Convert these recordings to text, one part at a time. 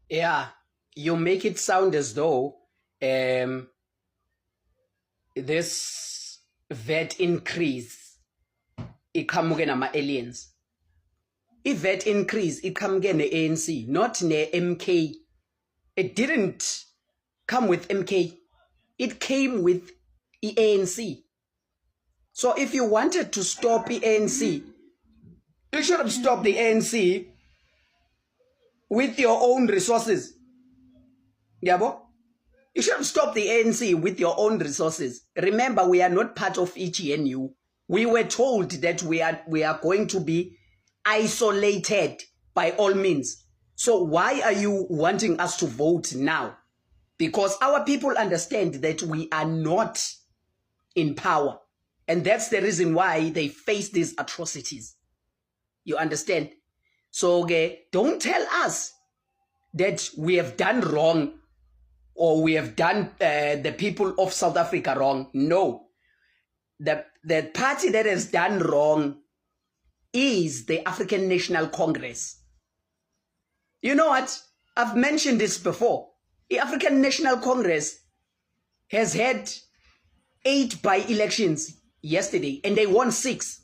Yeah, you make it sound as though this VAT increase iqhamuke nama-aliens. I-VAT increase iqhamuke ne-ANC, not ne-MK. It didn't come with MK. It came with ANC. So if you wanted to stop the ANC, you should have stopped the ANC with your own resources. Yabo? You should have stopped the ANC with your own resources. Remember, we are not part of EGNU. We were told that we are going to be isolated by all means. So why are you wanting us to vote now? Because our people understand that we are not in power. And that's the reason why they face these atrocities. You understand? So don't tell us that we have done wrong or we have done the people of South Africa wrong. No. The party that has done wrong is the African National Congress. You know what? I've mentioned this before. The African National Congress has had 8 by-elections yesterday, and they won 6.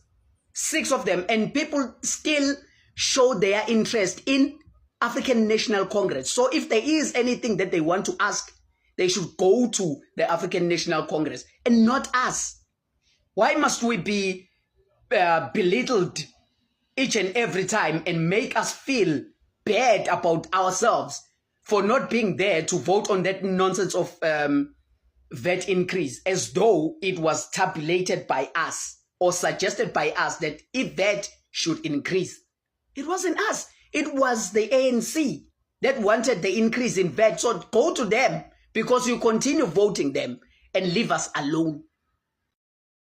6 of them, and people still show their interest in African National Congress. So if there is anything that they want to ask, they should go to the African National Congress and not us. Why must we be belittled each and every time and make us feel bad about ourselves for not being there to vote on that nonsense of VAT increase, as though it was tabulated by us or suggested by us that if that should increase? It wasn't us. It was the ANC that wanted the increase in VAT. So go to them, because you continue voting them and leave us alone.